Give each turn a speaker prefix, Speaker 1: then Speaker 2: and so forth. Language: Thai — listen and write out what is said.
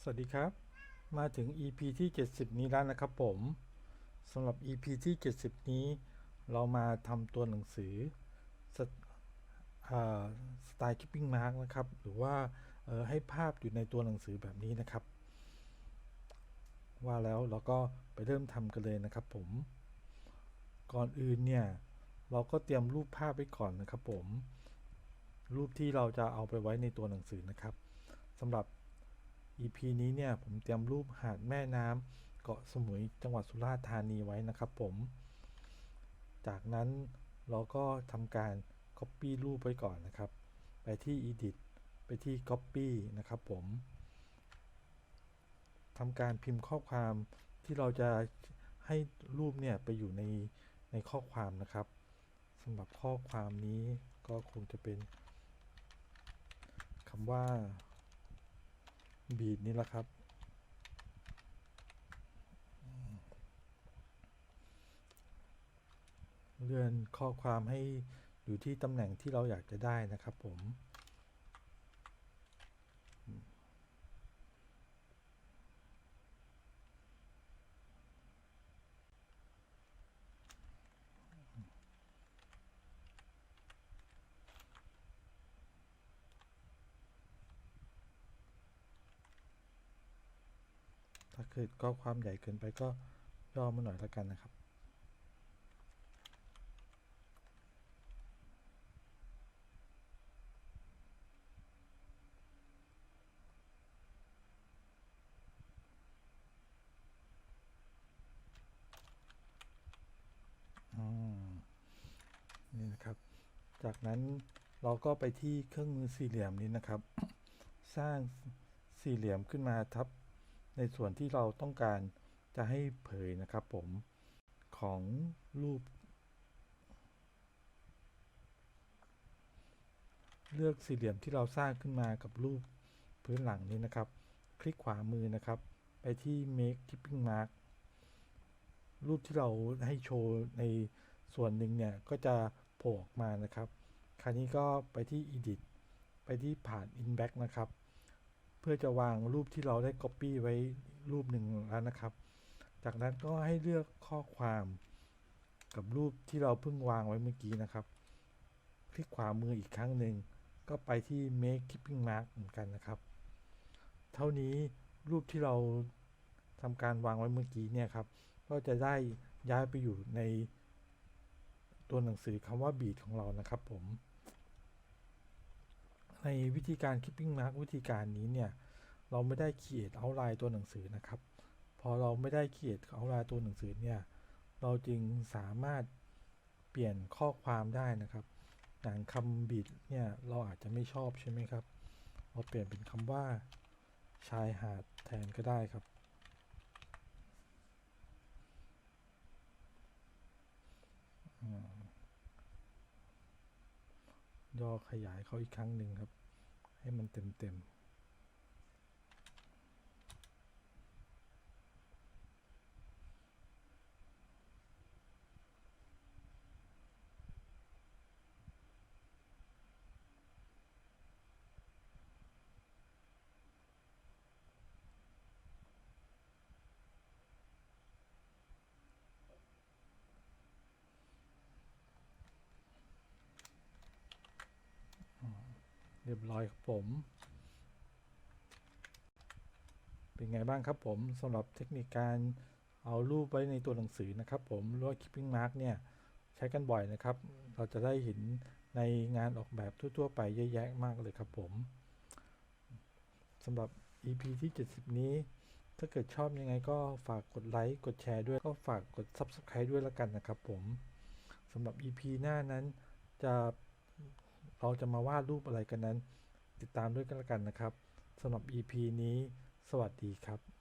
Speaker 1: วัสดีครับมาถึง EP ที่70นี้แล้วนะครับผมสำหรับ EP ที่70นี้เรามาทำตัวหนังสือสสไตล์ Keeping Mark นะครับหรือว่าให้ภาพอยู่ในตัวหนังสือแบบนี้นะครับว่าแล้วเราก็ไปเริ่มทำกันเลยนะครับผมก่อนอื่นเนี่ยเราก็เตรียมรูปภาพไว้ก่อนนะครับผมรูปที่เราจะเอาไปไว้ในตัวหนังสือนะครับสำหรับ EP นี้เนี่ยผมเตรียมรูปหาดแม่น้ำเกาะสมุยจังหวัดสุราษฎร์ธานีไว้นะครับผมจากนั้นเราก็ทำการ Copy รูปไว้ก่อนนะครับไปที่ Edit ไปที่ Copy นะครับผมทำการพิมพ์ข้อความที่เราจะให้รูปเนี่ยไปอยู่ในข้อความนะครับสำหรับข้อความนี้ก็คงจะเป็นคำว่าบีดนี่แหละครับเลื่อนข้อความให้อยู่ที่ตำแหน่งที่เราอยากจะได้นะครับผมถ้าเกิดข้อความใหญ่เกินไปก็ย่อมาหน่อยแล้วกันนะครับนี่นะครับจากนั้นเราก็ไปที่เครื่องมือสี่เหลี่ยมนี้นะครับสร้างสี่เหลี่ยมขึ้นมาทับในส่วนที่เราต้องการจะให้เผยนะครับผมของรูปเลือกสี่เหลี่ยมที่เราสร้างขึ้นมากับรูปพื้นหลังนี้นะครับคลิกขวามือนะครับไปที่ Make Keeping Mark รูปที่เราให้โชว์ในส่วนหนึ่งเนี่ยก็จะโผล่ออกมานะครับคราวนี้ก็ไปที่ Edit ไปที่ผ่าน Inback นะครับเพื่อจะวางรูปที่เราได้ Copy ไว้รูปหนึ่งแล้วนะครับจากนั้นก็ให้เลือกข้อความกับรูปที่เราเพิ่งวางไว้เมื่อกี้นะครับคลิกขวามืออีกครั้งหนึ่งก็ไปที่ Make Keeping Mark เหมือนกันนะครับเท่านี้รูปที่เราทำการวางไว้เมื่อกี้เนี่ยครับก็จะได้ย้ายไปอยู่ในตัวหนังสือคำว่า beat ของเรานะครับผมในวิธีการ keeping mark วิธีการนี้เนี่ยเราไม่ได้ create outline ตัวหนังสือนะครับพอเราไม่ได้ create outline ตัวหนังสือเนี่ยเราจึงสามารถเปลี่ยนข้อความได้นะครับอย่างคำ beat เนี่ยเราอาจจะไม่ชอบใช่ไหมครับเราเปลี่ยนเป็นคำว่าชายหาดแทนก็ได้ครับย่อขยายเขาอีกครั้งหนึ่งครับให้มันเต็มเรียบร้อยครับผมเป็นไงบ้างครับผมสำหรับเทคนิคการเอารูปไว้ในตัวหนังสือนะครับผมหรือว่า keeping mark เนี่ยใช้กันบ่อยนะครับเราจะได้เห็นในงานออกแบบทั่วๆไปเยอะแยะมากเลยครับผมสำหรับ EP ที่70นี้ถ้าเกิดชอบยังไงก็ฝากกดไลค์กดแชร์ด้วยก็ฝากกด Subscribe ด้วยแล้วกันนะครับผมสำหรับ EP หน้านั้นจะเราจะมาวาดรูปอะไรกันนั้นติดตามด้วยกันแล้วกันนะครับสำหรับ EP นี้สวัสดีครับ